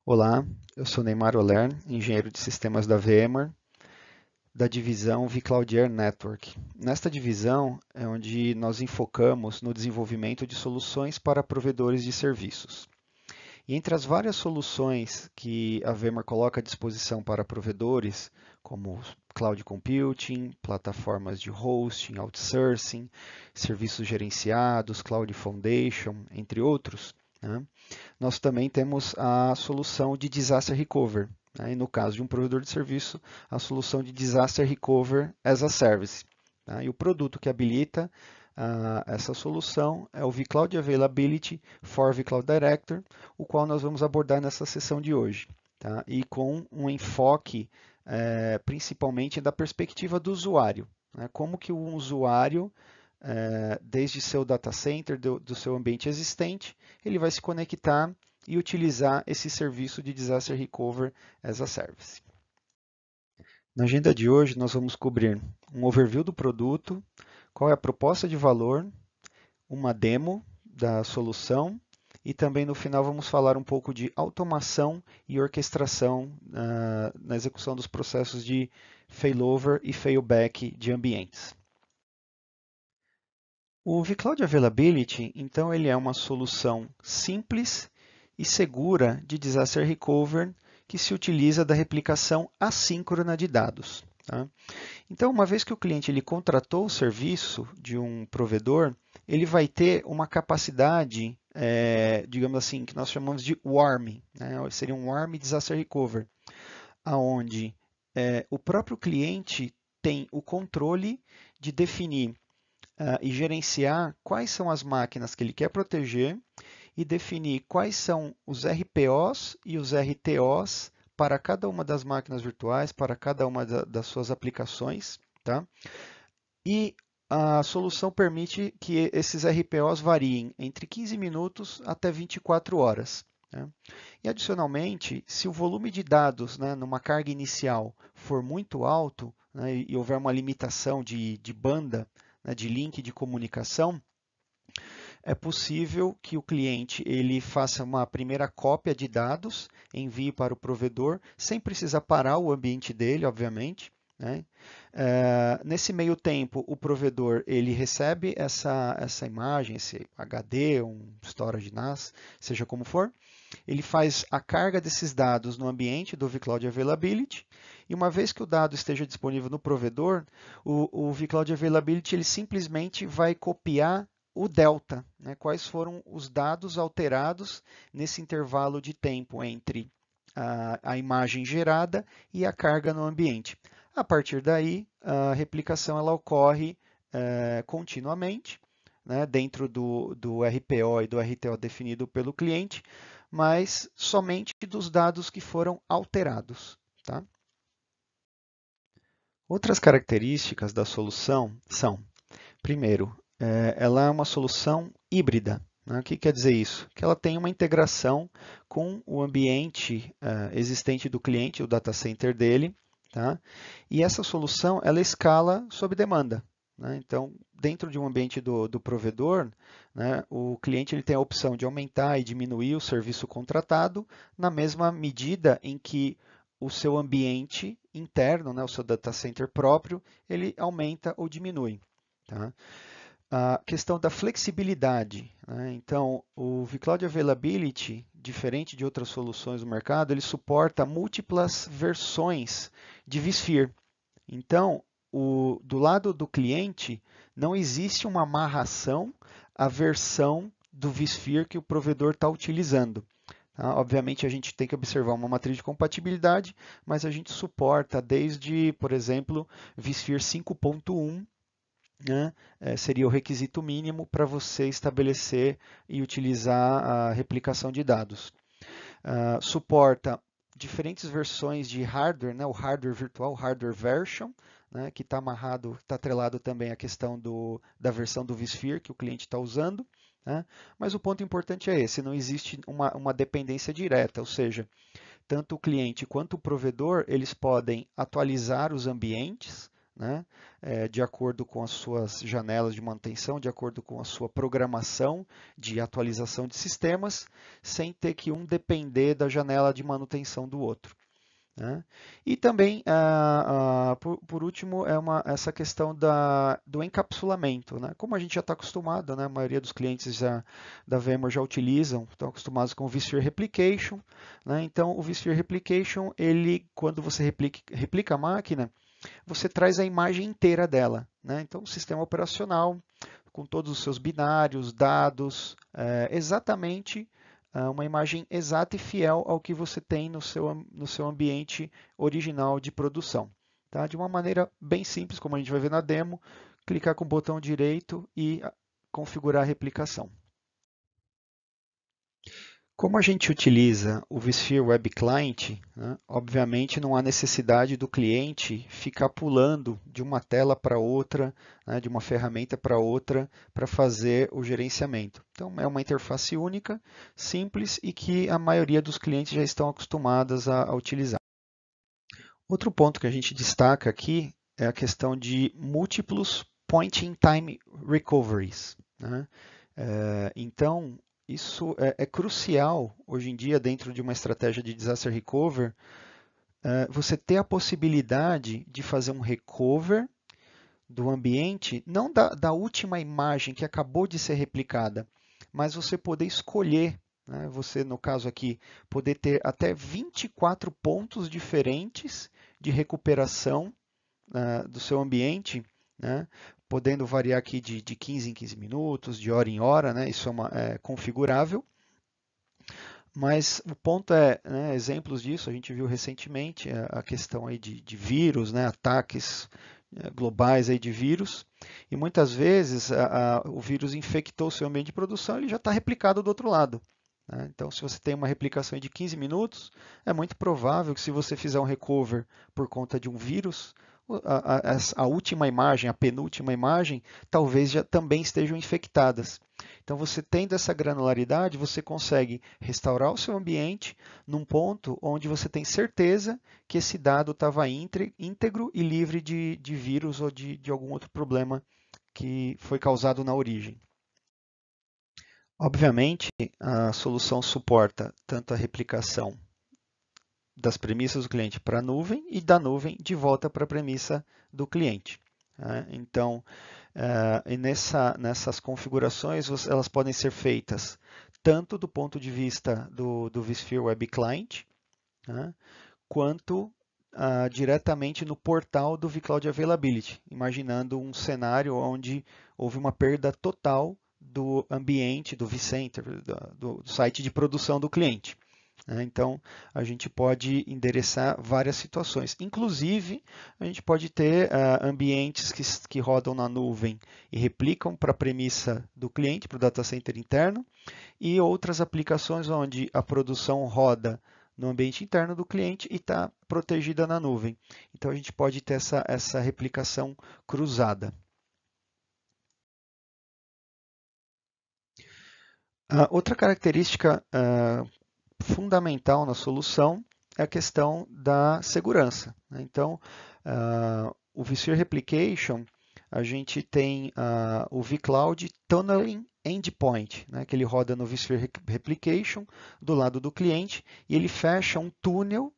Olá, eu sou Neymar Oler, engenheiro de sistemas da VMware, da divisão vCloud Network. Nesta divisão é onde nós enfocamos no desenvolvimento de soluções para provedores de serviços. E entre as várias soluções que a VMware coloca à disposição para provedores, como cloud computing, plataformas de hosting, outsourcing, serviços gerenciados, cloud foundation, entre outros, né? Nós também temos a solução de disaster recovery, né? E no caso de um provedor de serviço, a solução de disaster recovery as a service. Tá? E o produto que habilita essa solução é o vCloud Availability for vCloud Director, o qual nós vamos abordar nessa sessão de hoje, tá? E com um enfoque principalmente da perspectiva do usuário, né? Como que um usuário desde seu data center, do seu ambiente existente, ele vai se conectar e utilizar esse serviço de Disaster Recovery as a Service. Na agenda de hoje, nós vamos cobrir um overview do produto, qual é a proposta de valor, uma demo da solução e também no final vamos falar um pouco de automação e orquestração na execução dos processos de failover e failback de ambientes. O vCloud Availability, então, ele é uma solução simples e segura de disaster recovery que se utiliza da replicação assíncrona de dados. Tá? Então, uma vez que o cliente ele contratou o serviço de um provedor, ele vai ter uma capacidade, digamos assim, que nós chamamos de warm, né? Seria um warm disaster recovery, aonde o próprio cliente tem o controle de definir e gerenciar quais são as máquinas que ele quer proteger e definir quais são os RPOs e os RTOs para cada uma das máquinas virtuais, para cada uma das suas aplicações, tá? E a solução permite que esses RPOs variem entre 15 minutos até 24 horas. Né? E adicionalmente, se o volume de dados, né, numa carga inicial for muito alto, né, e houver uma limitação de banda, né, de link de comunicação, é possível que o cliente ele faça uma primeira cópia de dados, envie para o provedor, sem precisar parar o ambiente dele, obviamente. Né? Nesse meio tempo, o provedor ele recebe essa imagem, esse HD, um storage NAS, seja como for, ele faz a carga desses dados no ambiente do vCloud Availability, e uma vez que o dado esteja disponível no provedor, o vCloud Availability ele simplesmente vai copiar o delta, né? Quais foram os dados alterados nesse intervalo de tempo entre a imagem gerada e a carga no ambiente. A partir daí, a replicação ela ocorre continuamente, né, dentro do RPO e do RTO definido pelo cliente, mas somente dos dados que foram alterados. Tá? Outras características da solução são, primeiro, ela é uma solução híbrida. Né? O que quer dizer isso? Que ela tem uma integração com o ambiente existente do cliente, o data center dele, tá? E essa solução ela escala sob demanda. Né? Então, dentro de um ambiente do provedor, né, o cliente ele tem a opção de aumentar e diminuir o serviço contratado na mesma medida em que o seu ambiente interno, né, o seu data center próprio, ele aumenta ou diminui. Tá? A questão da flexibilidade. Né? Então, o vCloud Availability, diferente de outras soluções do mercado, ele suporta múltiplas versões de vSphere. Então, do lado do cliente, não existe uma amarração à versão do vSphere que o provedor está utilizando. Tá? Obviamente, a gente tem que observar uma matriz de compatibilidade, mas a gente suporta desde, por exemplo, vSphere 5.1, né, seria o requisito mínimo para você estabelecer e utilizar a replicação de dados. Suporta diferentes versões de hardware, né, o hardware virtual, hardware version, né, que está amarrado, está atrelado também à questão da versão do vSphere que o cliente está usando. Né? Mas o ponto importante é esse, não existe uma dependência direta, ou seja, tanto o cliente quanto o provedor, eles podem atualizar os ambientes, né, de acordo com as suas janelas de manutenção, de acordo com a sua programação de atualização de sistemas, sem ter que um depender da janela de manutenção do outro. Né? E também, por último, essa questão do encapsulamento. Né? Como a gente já está acostumado, né? A maioria dos clientes da VMware já utilizam, estão acostumados com o vSphere Replication. Né? Então, o vSphere Replication, quando você replica a máquina, você traz a imagem inteira dela. Né? Então, o sistema operacional, com todos os seus binários, dados, exatamente uma imagem exata e fiel ao que você tem no seu ambiente original de produção. Tá? De uma maneira bem simples, como a gente vai ver na demo, clicar com o botão direito e configurar a replicação. Como a gente utiliza o vSphere Web Client, né, obviamente não há necessidade do cliente ficar pulando de uma tela para outra, né, de uma ferramenta para outra, para fazer o gerenciamento. Então, é uma interface única, simples e que a maioria dos clientes já estão acostumados a utilizar. Outro ponto que a gente destaca aqui é a questão de múltiplos point-in-time recoveries. Né? Então, isso é crucial hoje em dia dentro de uma estratégia de disaster recover, você ter a possibilidade de fazer um recover do ambiente, não da última imagem que acabou de ser replicada, mas você poder escolher, né, você no caso aqui, poder ter até 24 pontos diferentes de recuperação do seu ambiente, né, podendo variar aqui de 15 em 15 minutos, de hora em hora, né, isso é configurável. Mas o ponto é, né, exemplos disso, a gente viu recentemente a questão aí de vírus, né, ataques globais aí de vírus, e muitas vezes o vírus infectou o seu ambiente de produção, ele já está replicado do outro lado. Né? Então, se você tem uma replicação de 15 minutos, é muito provável que se você fizer um recover por conta de um vírus, a última imagem, a penúltima imagem, talvez já também estejam infectadas. Então, você tendo essa granularidade, você consegue restaurar o seu ambiente num ponto onde você tem certeza que esse dado estava íntegro e livre de vírus ou de algum outro problema que foi causado na origem. Obviamente, a solução suporta tanto a replicação das premissas do cliente para a nuvem e da nuvem de volta para a premissa do cliente. Né? Então, nessas configurações, elas podem ser feitas tanto do ponto de vista do vSphere Web Client, né, quanto diretamente no portal do vCloud Availability, imaginando um cenário onde houve uma perda total do ambiente, do vCenter, do site de produção do cliente. Então, a gente pode endereçar várias situações. Inclusive, a gente pode ter ambientes que rodam na nuvem e replicam para a premissa do cliente, para o data center interno, e outras aplicações onde a produção roda no ambiente interno do cliente e está protegida na nuvem. Então, a gente pode ter essa replicação cruzada. Outra característica fundamental na solução é a questão da segurança. Né? Então, o vSphere Replication, a gente tem o vCloud Tunneling Endpoint, né? Que ele roda no vSphere Replication do lado do cliente e ele fecha um túnel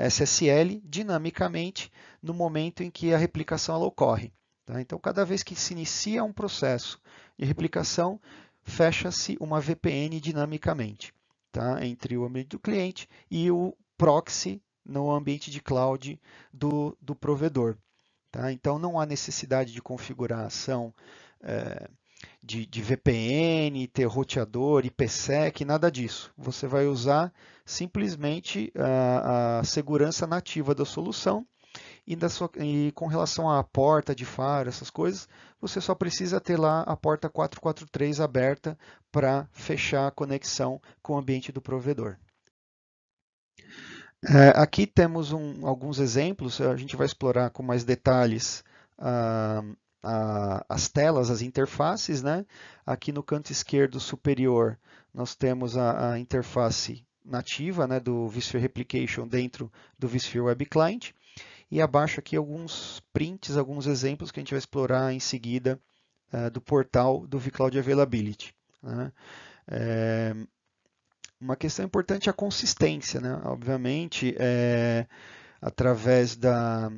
SSL dinamicamente no momento em que a replicação ela ocorre. Tá? Então, cada vez que se inicia um processo de replicação, fecha-se uma VPN dinamicamente, tá? Entre o ambiente do cliente e o proxy no ambiente de cloud do provedor. Tá? Então, não há necessidade de configuração de VPN, ter roteador, IPsec, nada disso. Você vai usar simplesmente a segurança nativa da solução e com relação à porta de faro, essas coisas, você só precisa ter lá a porta 443 aberta para fechar a conexão com o ambiente do provedor. Aqui temos alguns exemplos, a gente vai explorar com mais detalhes as telas, as interfaces. Né? Aqui no canto esquerdo superior, nós temos a interface nativa, né, do vSphere Replication dentro do vSphere Web Client. e abaixo aqui alguns prints, alguns exemplos que a gente vai explorar em seguida do portal do vCloud Availability. Né? Uma questão importante é a consistência, né? Obviamente, através da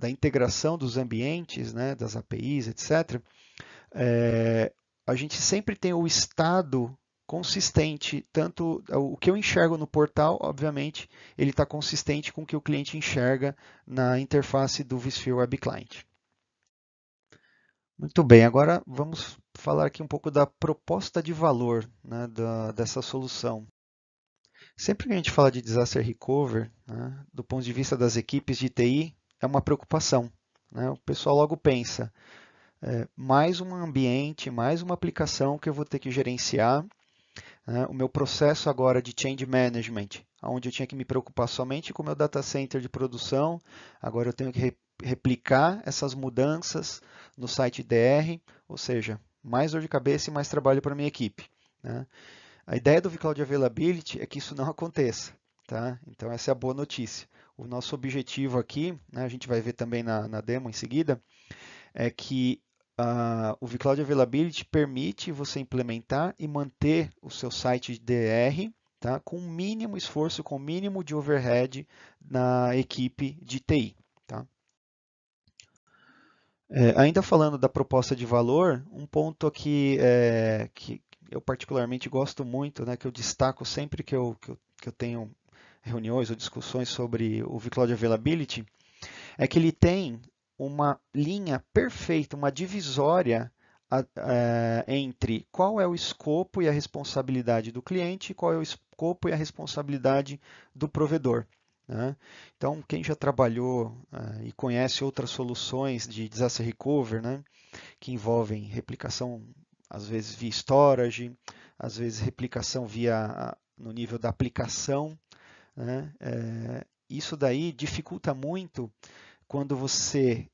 integração dos ambientes, né, das APIs, etc., a gente sempre tem o estado consistente, tanto o que eu enxergo no portal, obviamente, ele está consistente com o que o cliente enxerga na interface do vSphere Web Client. Muito bem, agora vamos falar aqui um pouco da proposta de valor, né, dessa solução. Sempre que a gente fala de disaster recovery, né, do ponto de vista das equipes de TI, é uma preocupação. Né? O pessoal logo pensa, mais um ambiente, mais uma aplicação que eu vou ter que gerenciar. Né? O meu processo agora de change management, onde eu tinha que me preocupar somente com o meu data center de produção, agora eu tenho que replicar essas mudanças no site DR, ou seja, mais dor de cabeça e mais trabalho para a minha equipe. Né? A ideia do vCloud Availability é que isso não aconteça. Tá? Então, essa é a boa notícia. O nosso objetivo aqui, né, a gente vai ver também na demo em seguida, é que o vCloud Availability permite você implementar e manter o seu site de DR, tá, com o mínimo esforço, com o mínimo de overhead na equipe de TI. Tá? Ainda falando da proposta de valor, um ponto aqui que eu particularmente gosto muito, né, que eu destaco sempre que eu tenho reuniões ou discussões sobre o vCloud Availability, é que ele tem uma linha perfeita, uma divisória entre qual é o escopo e a responsabilidade do cliente e qual é o escopo e a responsabilidade do provedor. Né? Então, quem já trabalhou e conhece outras soluções de disaster recovery, né, que envolvem replicação, às vezes via storage, às vezes replicação no nível da aplicação, né? Isso daí dificulta muito quando você,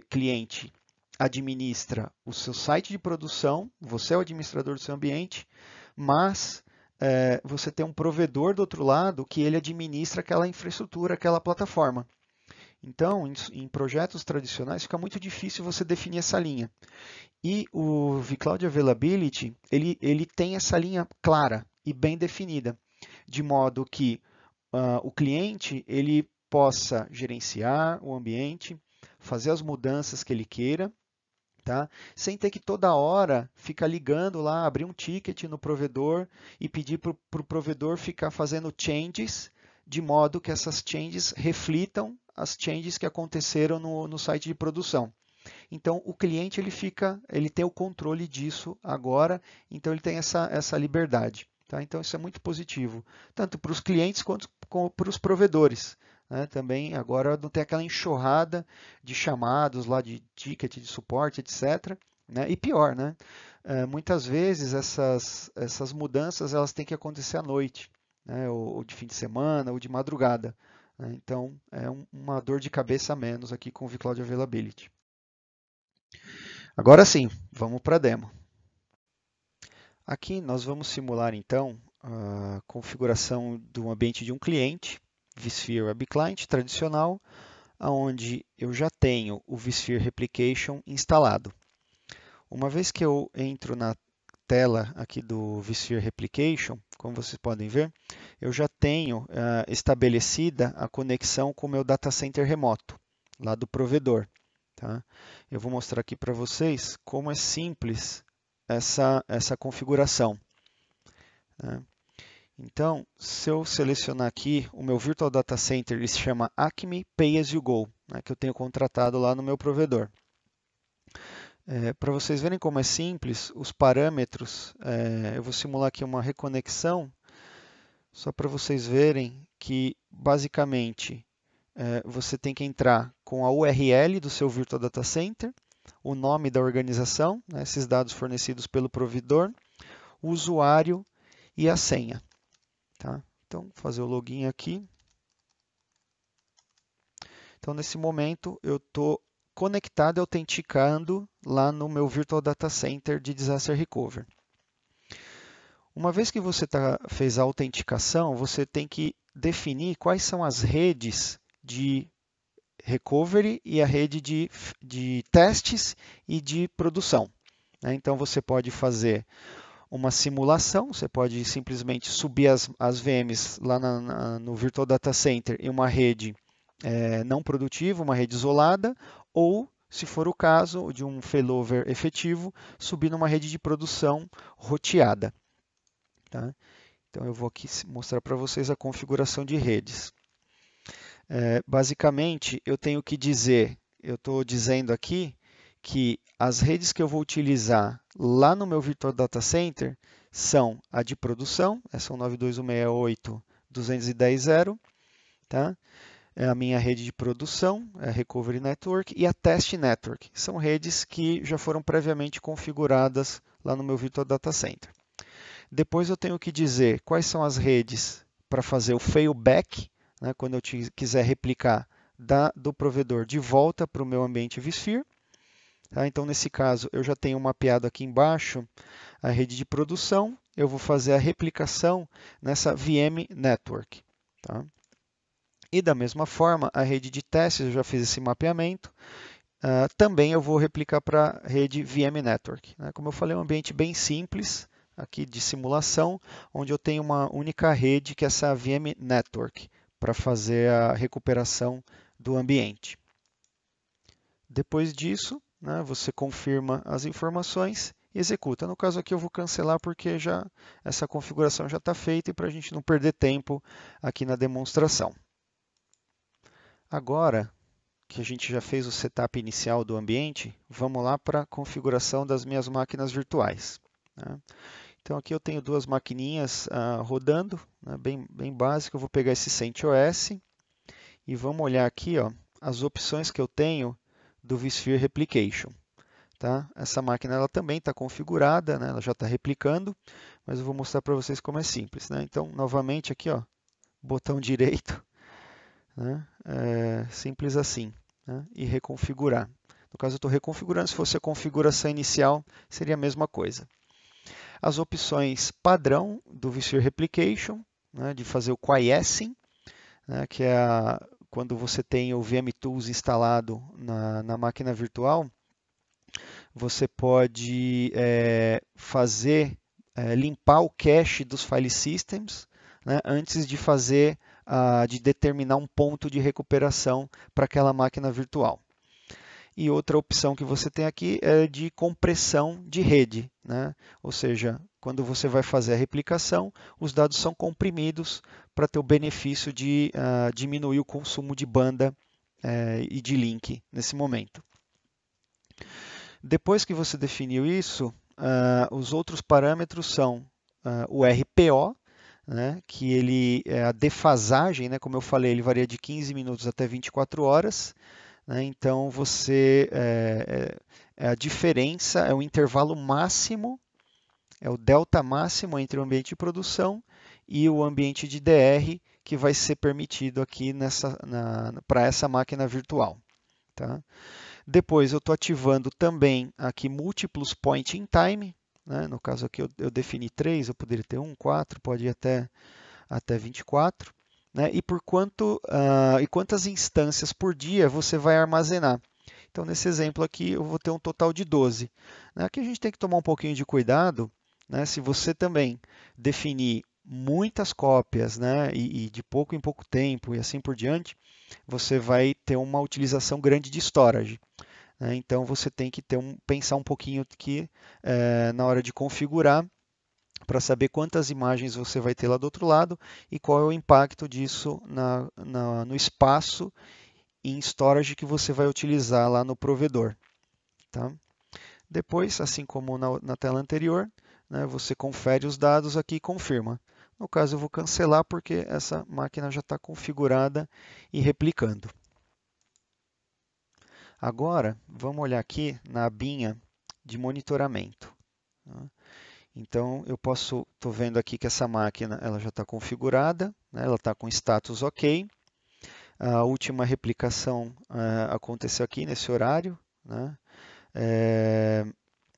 cliente, administra o seu site de produção, você é o administrador do seu ambiente, mas você tem um provedor do outro lado que ele administra aquela infraestrutura, aquela plataforma. Então, em projetos tradicionais, fica muito difícil você definir essa linha. E o vCloud Availability, ele tem essa linha clara e bem definida, de modo que o cliente ele possa gerenciar o ambiente, fazer as mudanças que ele queira, tá? Sem ter que toda hora ficar ligando lá, abrir um ticket no provedor e pedir para o provedor ficar fazendo changes, de modo que essas changes reflitam as changes que aconteceram no site de produção. Então, o cliente ele tem o controle disso agora, então ele tem essa liberdade. Tá? Então, isso é muito positivo, tanto para os clientes quanto para os provedores. Né? Também agora não tem aquela enxurrada de chamados lá de ticket de suporte, etc. Né? E pior, né? Muitas vezes essas mudanças elas têm que acontecer à noite, né? ou de fim de semana, ou de madrugada. Né? Então, é uma dor de cabeça a menos aqui com o vCloud Availability. Agora sim, vamos para a demo. Aqui nós vamos simular então a configuração do ambiente de um cliente, vSphere Web Client tradicional, onde eu já tenho o vSphere Replication instalado. Uma vez que eu entro na tela aqui do vSphere Replication, como vocês podem ver, eu já tenho estabelecida a conexão com o meu data center remoto, lá do provedor. Tá? Eu vou mostrar aqui para vocês como é simples essa configuração. Né? Então, se eu selecionar aqui, o meu Virtual Data Center ele se chama Acme Pay As You Go, né, que eu tenho contratado lá no meu provedor. Para vocês verem como é simples, os parâmetros, eu vou simular aqui uma reconexão, só para vocês verem que, basicamente, você tem que entrar com a URL do seu Virtual Data Center, o nome da organização, né, esses dados fornecidos pelo provedor, o usuário e a senha. Tá? Então, vou fazer o login aqui. Então, nesse momento, eu estou conectado e autenticando lá no meu Virtual Data Center de Disaster Recovery. Uma vez que você fez a autenticação, você tem que definir quais são as redes de recovery e a rede de testes e de produção. Então, você pode fazer uma simulação, você pode simplesmente subir as VMs lá no Virtual Data Center em uma rede não produtiva, uma rede isolada, ou, se for o caso de um failover efetivo, subir numa rede de produção roteada. Tá? Então, eu vou aqui mostrar para vocês a configuração de redes. Basicamente, eu tenho que dizer, eu estou dizendo aqui que as redes que eu vou utilizar lá no meu Virtual Data Center são a de produção, essa é o 92.168.210.0, tá? É a minha rede de produção, a Recovery Network, e a Test Network. São redes que já foram previamente configuradas lá no meu Virtual Data Center. Depois eu tenho que dizer quais são as redes para fazer o failback, né, quando eu quiser replicar do provedor de volta para o meu ambiente vSphere. Tá? Então, nesse caso, eu já tenho mapeado aqui embaixo a rede de produção, eu vou fazer a replicação nessa VM Network. Tá? E da mesma forma, a rede de testes, eu já fiz esse mapeamento, também eu vou replicar para a rede VM Network. Né? Como eu falei, é um ambiente bem simples, aqui de simulação, onde eu tenho uma única rede, que é essa VM Network, para fazer a recuperação do ambiente. Depois disso, né, você confirma as informações e executa. No caso aqui eu vou cancelar porque essa configuração já está feita e para a gente não perder tempo aqui na demonstração. Agora que a gente já fez o setup inicial do ambiente, vamos lá para a configuração das minhas máquinas virtuais. Né? Então aqui eu tenho duas maquininhas rodando, né, bem básico. Eu vou pegar esse CentOS e vamos olhar aqui as opções que eu tenho do vSphere Replication. Tá? Essa máquina ela também está configurada, né, ela já está replicando, mas eu vou mostrar para vocês como é simples. Né? Então, novamente aqui, botão direito, né, simples assim, né, e reconfigurar. No caso eu estou reconfigurando, se fosse a configuração inicial, seria a mesma coisa. As opções padrão do vSphere Replication, né, de fazer o quiescing, né, que é quando você tem o VMTools instalado na máquina virtual, você pode limpar o cache dos file systems, né, antes de de determinar um ponto de recuperação para aquela máquina virtual. E outra opção que você tem aqui é de compressão de rede, né? Ou seja, quando você vai fazer a replicação, os dados são comprimidos para ter o benefício de diminuir o consumo de banda e de link nesse momento. Depois que você definiu isso, os outros parâmetros são o RPO, né, que ele é a defasagem, né, como eu falei, ele varia de 15 minutos até 24 horas. Né, então, a diferença, é o intervalo máximo, é o delta máximo entre o ambiente de produção e o ambiente de DR que vai ser permitido aqui para essa máquina virtual. Tá? Depois eu estou ativando também aqui múltiplos point in time, né? No caso aqui eu defini 3, eu poderia ter 1, 4, pode ir até 24. Né? E quantas instâncias por dia você vai armazenar. Então, nesse exemplo aqui, eu vou ter um total de 12. Né? Aqui a gente tem que tomar um pouquinho de cuidado, né? Se você também definir muitas cópias, né? e de pouco em pouco tempo e assim por diante, você vai ter uma utilização grande de storage. Né? Então, você tem que pensar um pouquinho aqui na hora de configurar, para saber quantas imagens você vai ter lá do outro lado e qual é o impacto disso no espaço em storage que você vai utilizar lá no provedor. Tá? Depois, assim como na tela anterior, né, você confere os dados aqui e confirma. No caso, eu vou cancelar porque essa máquina já está configurada e replicando. Agora, vamos olhar aqui na abinha de monitoramento. Tá? Então, estou vendo aqui que essa máquina ela já está configurada, né, ela está com status OK. A última replicação aconteceu aqui nesse horário. Né,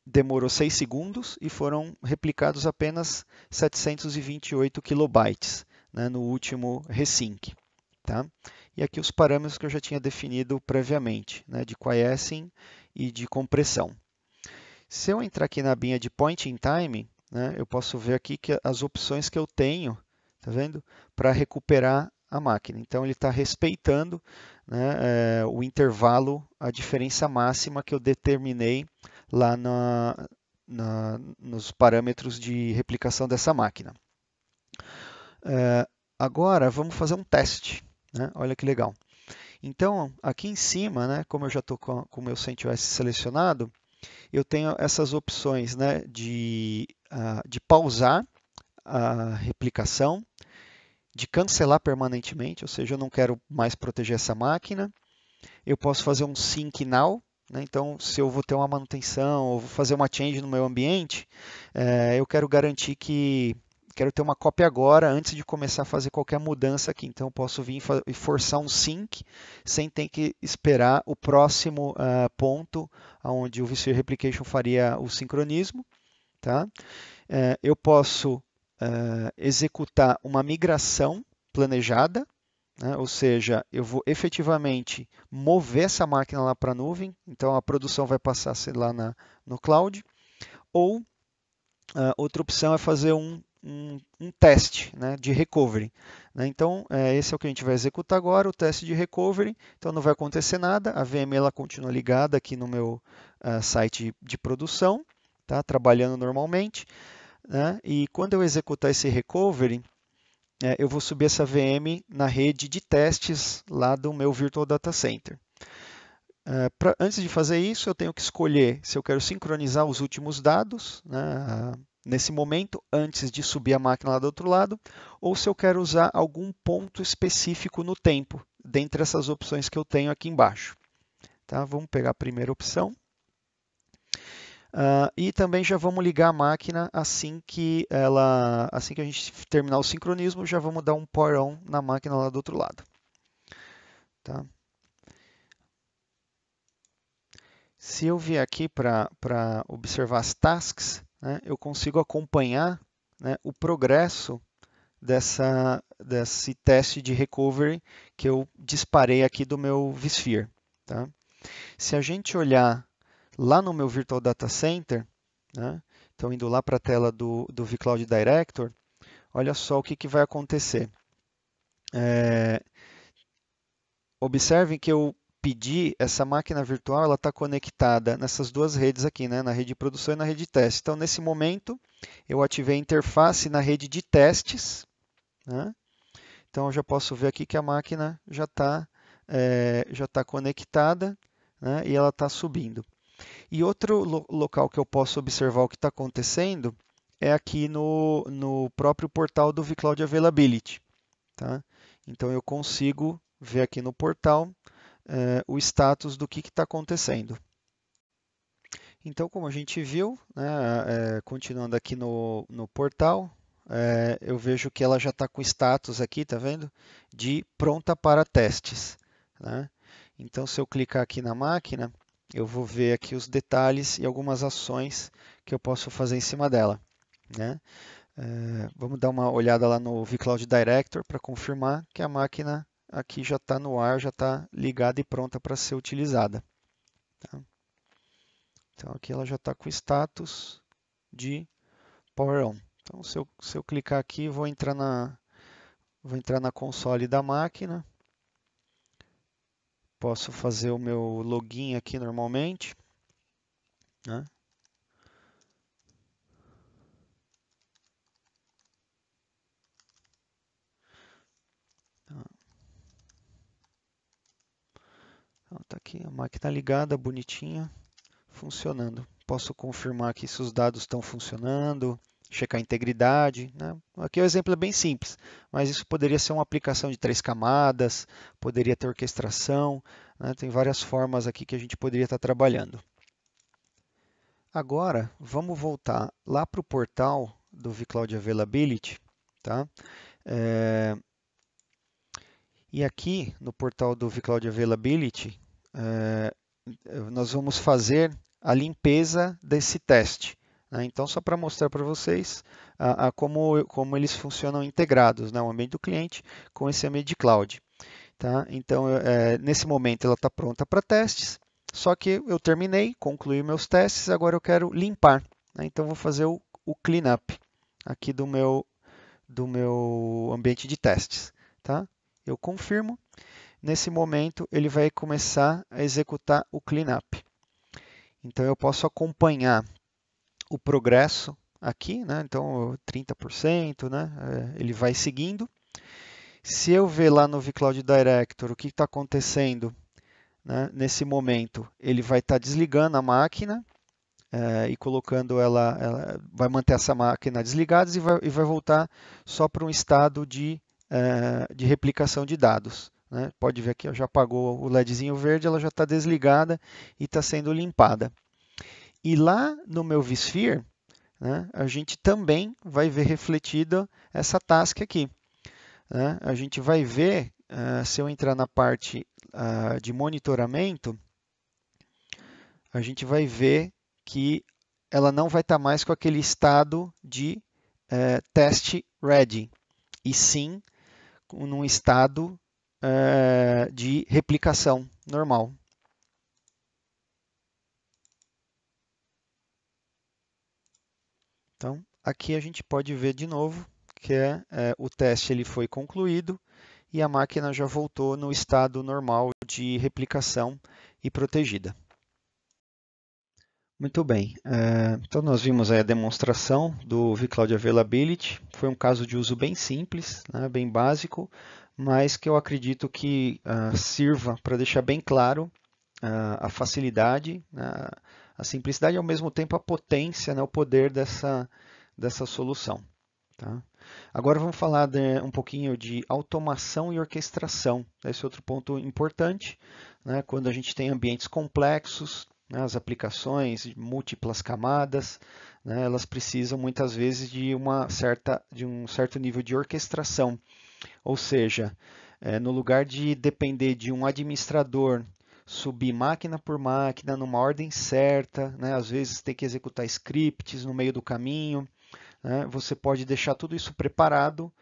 demorou 6 segundos e foram replicados apenas 728 kilobytes, né, no último resync. tá? E aqui os parâmetros que eu já tinha definido previamente, né, de quiescing e de compressão. Se eu entrar aqui na abinha de Point in Time, né, eu posso ver aqui que as opções que eu tenho, tá vendo? Para recuperar a máquina. Então ele está respeitando, né, o intervalo, a diferença máxima que eu determinei lá nos parâmetros de replicação dessa máquina. Agora vamos fazer um teste, né? Olha que legal. Então aqui em cima, né, como eu já estou com o meu CentOS selecionado, eu tenho essas opções, né, de pausar a replicação, de cancelar permanentemente, ou seja, eu não quero mais proteger essa máquina. Eu posso fazer um sync now, né? Então, se eu vou ter uma manutenção ou vou fazer uma change no meu ambiente, eu quero garantir que quero ter uma cópia agora, antes de começar a fazer qualquer mudança aqui. Então, eu posso vir e forçar um sync sem ter que esperar o próximo ponto onde o vSphere Replication faria o sincronismo. Tá? Eu posso executar uma migração planejada, né? Ou seja, eu vou efetivamente mover essa máquina lá para a nuvem, então a produção vai passar a ser lá no cloud, ou outra opção é fazer um teste, né, de recovery, né? Então, esse é o que a gente vai executar agora, o teste de recovery. Então, não vai acontecer nada, a VM ela continua ligada aqui no meu site de produção, tá? Trabalhando normalmente, né? E quando eu executar esse recovery, eu vou subir essa VM na rede de testes lá do meu Virtual Data Center. Antes de fazer isso, eu tenho que escolher se eu quero sincronizar os últimos dados, né, nesse momento, antes de subir a máquina lá do outro lado, ou se eu quero usar algum ponto específico no tempo, dentre essas opções que eu tenho aqui embaixo. Tá? Vamos pegar a primeira opção. E também já vamos ligar a máquina assim que a gente terminar o sincronismo, já vamos dar um power on na máquina lá do outro lado. Tá? Se eu vier aqui para observar as tasks, né, eu consigo acompanhar, né, o progresso desse teste de recovery que eu disparei aqui do meu vSphere. Tá? Se a gente olhar lá no meu Virtual Data Center, né, então indo lá para a tela do vCloud Director, olha só o que vai acontecer. Observem que eu pedi essa máquina virtual, ela está conectada nessas duas redes aqui, né, na rede de produção e na rede de teste. Então, nesse momento, eu ativei a interface na rede de testes, né? Então, eu já posso ver aqui que a máquina já tá conectada, né, e ela está subindo. E outro local que eu posso observar o que está acontecendo é aqui no próprio portal do vCloud Availability. Tá? Então, eu consigo ver aqui no portal o status do que está acontecendo. Então, como a gente viu, né, continuando aqui no portal, eu vejo que ela já está com status aqui, tá vendo? De pronta para testes. Né? Então, se eu clicar aqui na máquina, eu vou ver aqui os detalhes e algumas ações que eu posso fazer em cima dela. Né? Vamos dar uma olhada lá no vCloud Director para confirmar que a máquina aqui já está no ar, já está ligada e pronta para ser utilizada. Tá? Então aqui ela já está com status de Power On. Então se eu clicar aqui, vou entrar na console da máquina. Posso fazer o meu login aqui normalmente. Né? Então, tá aqui a máquina ligada, bonitinha, funcionando. Posso confirmar aqui se os dados estão funcionando, checar a integridade. Né? Aqui o exemplo é bem simples, mas isso poderia ser uma aplicação de 3 camadas, poderia ter orquestração, né? Tem várias formas aqui que a gente poderia estar trabalhando. Agora, vamos voltar lá para o portal do vCloud Availability. Tá? E aqui no portal do vCloud Availability, nós vamos fazer a limpeza desse teste. Né? Então, só para mostrar para vocês como eles funcionam integrados, né? O ambiente do cliente com esse ambiente de cloud. Tá? Então, nesse momento ela está pronta para testes, só que eu terminei, concluí meus testes, agora eu quero limpar. Né? Então, vou fazer o cleanup aqui do meu ambiente de testes. Tá? Eu confirmo. Nesse momento, ele vai começar a executar o cleanup. Então, eu posso acompanhar o progresso aqui, né? Então 30%, né? Ele vai seguindo. Se eu ver lá no vCloud Director o que está acontecendo, né? Nesse momento, ele vai estar desligando a máquina e colocando ela vai manter essa máquina desligada e vai voltar só para um estado de replicação de dados. Né? Pode ver aqui, já apagou o LEDzinho verde, ela já está desligada e está sendo limpada. E lá no meu vSphere, né, a gente também vai ver refletida essa task aqui. Né? A gente vai ver, se eu entrar na parte de monitoramento, a gente vai ver que ela não vai estar mais com aquele estado de test ready, e sim num estado de replicação normal. Então, aqui a gente pode ver de novo que o teste ele foi concluído e a máquina já voltou no estado normal de replicação e protegida. Muito bem, então nós vimos aí a demonstração do vCloud Availability. Foi um caso de uso bem simples, né, bem básico, mas que eu acredito que sirva para deixar bem claro a facilidade, a simplicidade e ao mesmo tempo a potência, né, o poder dessa solução. Tá? Agora vamos falar um pouquinho de automação e orquestração. Esse é outro ponto importante, né? Quando a gente tem ambientes complexos, né? As aplicações de múltiplas camadas, né? Elas precisam muitas vezes de um certo nível de orquestração. Ou seja, no lugar de depender de um administrador subir máquina por máquina numa ordem certa, né? Às vezes tem que executar scripts no meio do caminho. Você pode deixar tudo isso preparado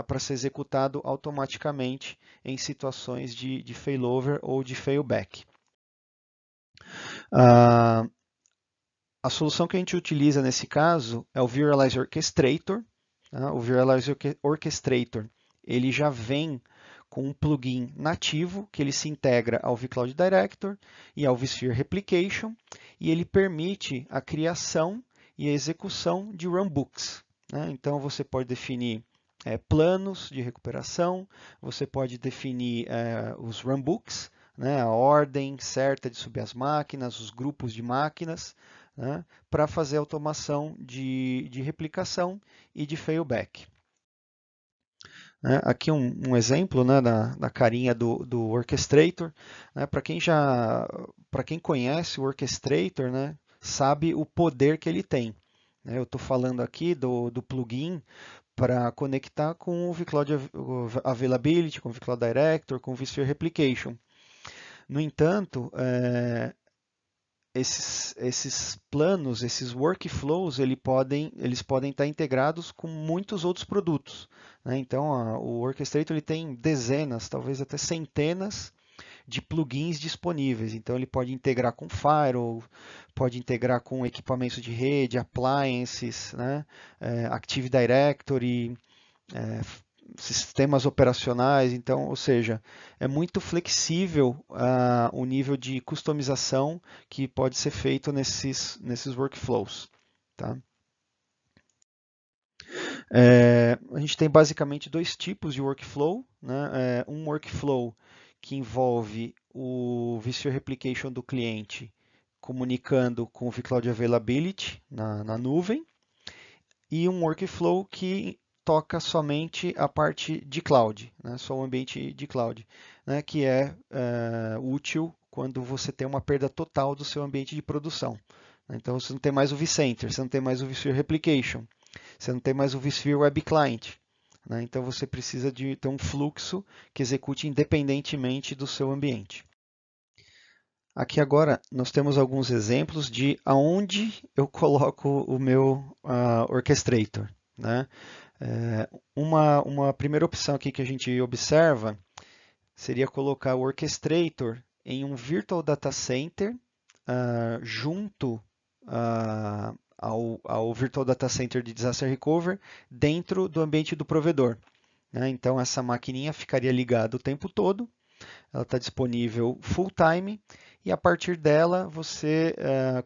para ser executado automaticamente em situações de failover ou de failback. A solução que a gente utiliza nesse caso é o Visualize Orchestrator. Tá? O Visualize Orchestrator ele já vem com um plugin nativo que ele se integra ao vCloud Director e ao vSphere Replication e ele permite a criação e a execução de runbooks. Né? Então você pode definir planos de recuperação, você pode definir os runbooks, né? A ordem certa de subir as máquinas, os grupos de máquinas, né? Para fazer automação de replicação e de failback. Aqui um exemplo, né, da carinha do Orchestrator. Né, para quem conhece o Orchestrator, né, sabe o poder que ele tem. Né, eu estou falando aqui do plugin para conectar com o vCloud Availability, com o vCloud Director, com o vSphere Replication. No entanto, esses planos, esses workflows, eles podem estar integrados com muitos outros produtos. Né? Então, o Orchestrator ele tem dezenas, talvez até centenas de plugins disponíveis. Então, ele pode integrar com Firewall, pode integrar com equipamentos de rede, appliances, né? Active Directory, sistemas operacionais, então, ou seja, é muito flexível o nível de customização que pode ser feito nesses workflows. Tá? A gente tem basicamente dois tipos de workflow. Né? Um workflow que envolve o vSphere Replication do cliente comunicando com o vCloud Availability na nuvem, e um workflow que toca somente a parte de cloud, né? Só o ambiente de cloud, né? Que é útil quando você tem uma perda total do seu ambiente de produção. Então você não tem mais o vCenter, você não tem mais o vSphere Replication, você não tem mais o vSphere Web Client. Né? Então você precisa de ter um fluxo que execute independentemente do seu ambiente. Aqui agora nós temos alguns exemplos de aonde eu coloco o meu orchestrator. Né? Uma primeira opção aqui que a gente observa seria colocar o Orchestrator em um Virtual Data Center junto ao Virtual Data Center de Disaster Recovery dentro do ambiente do provedor. Né? Então, essa maquininha ficaria ligada o tempo todo, ela está disponível full time, e a partir dela você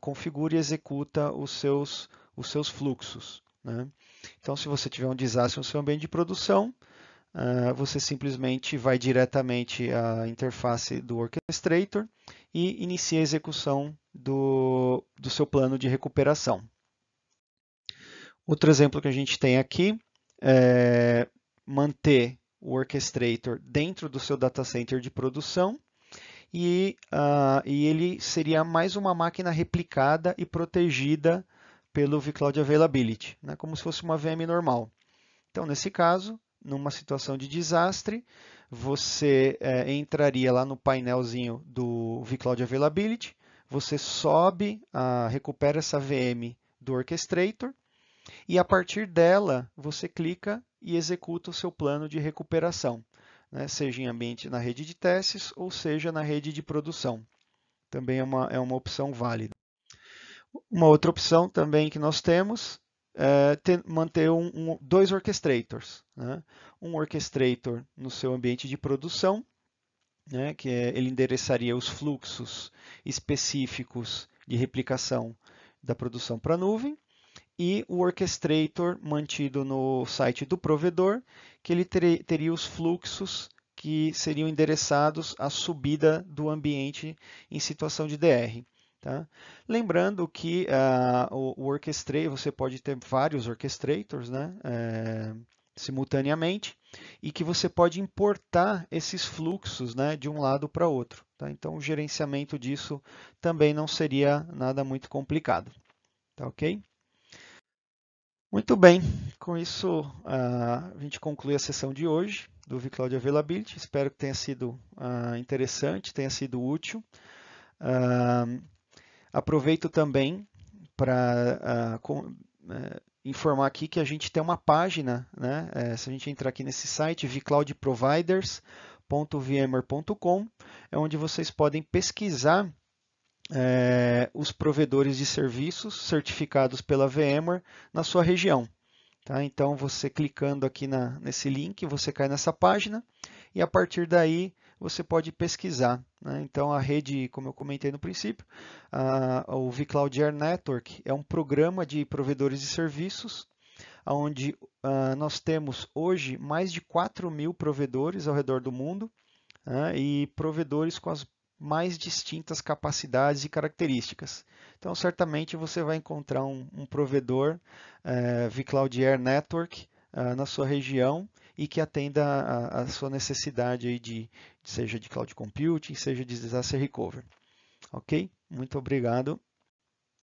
configura e executa os seus fluxos. Né? Então, se você tiver um desastre no seu ambiente de produção, você simplesmente vai diretamente à interface do Orchestrator e inicia a execução do seu plano de recuperação. Outro exemplo que a gente tem aqui é manter o Orchestrator dentro do seu data center de produção e ele seria mais uma máquina replicada e protegida pelo vCloud Availability, né, como se fosse uma VM normal. Então, nesse caso, numa situação de desastre, você entraria lá no painelzinho do vCloud Availability, você sobe, recupera essa VM do Orchestrator, e a partir dela você clica e executa o seu plano de recuperação, né? Seja em ambiente na rede de testes ou seja na rede de produção. Também é uma opção válida. Uma outra opção também que nós temos é manter dois orchestrators. Né? Um orchestrator no seu ambiente de produção, né? Que ele endereçaria os fluxos específicos de replicação da produção para a nuvem, e o orchestrator mantido no site do provedor, que ele teria os fluxos que seriam endereçados à subida do ambiente em situação de DR. Tá? Lembrando que o orchestrator, você pode ter vários orchestrators, né, simultaneamente, e que você pode importar esses fluxos, né, de um lado para outro. Tá? Então, o gerenciamento disso também não seria nada muito complicado. Tá ok? Muito bem, com isso a gente conclui a sessão de hoje do vCloud Availability. Espero que tenha sido interessante, tenha sido útil. Aproveito também para informar aqui que a gente tem uma página, né? Se a gente entrar aqui nesse site, vcloudproviders.vmware.com, é onde vocês podem pesquisar os provedores de serviços certificados pela VMware na sua região. Tá? Então, você clicando aqui nesse link, você cai nessa página e a partir daí você pode pesquisar. Né? Então, a rede, como eu comentei no princípio, o vCloud Air Network é um programa de provedores de serviços, onde nós temos hoje mais de 4.000 provedores ao redor do mundo, né? E provedores com as mais distintas capacidades e características. Então, certamente você vai encontrar um provedor vCloud Air Network na sua região e que atenda a sua necessidade aí seja de cloud computing, seja de disaster recovery. Ok? Muito obrigado.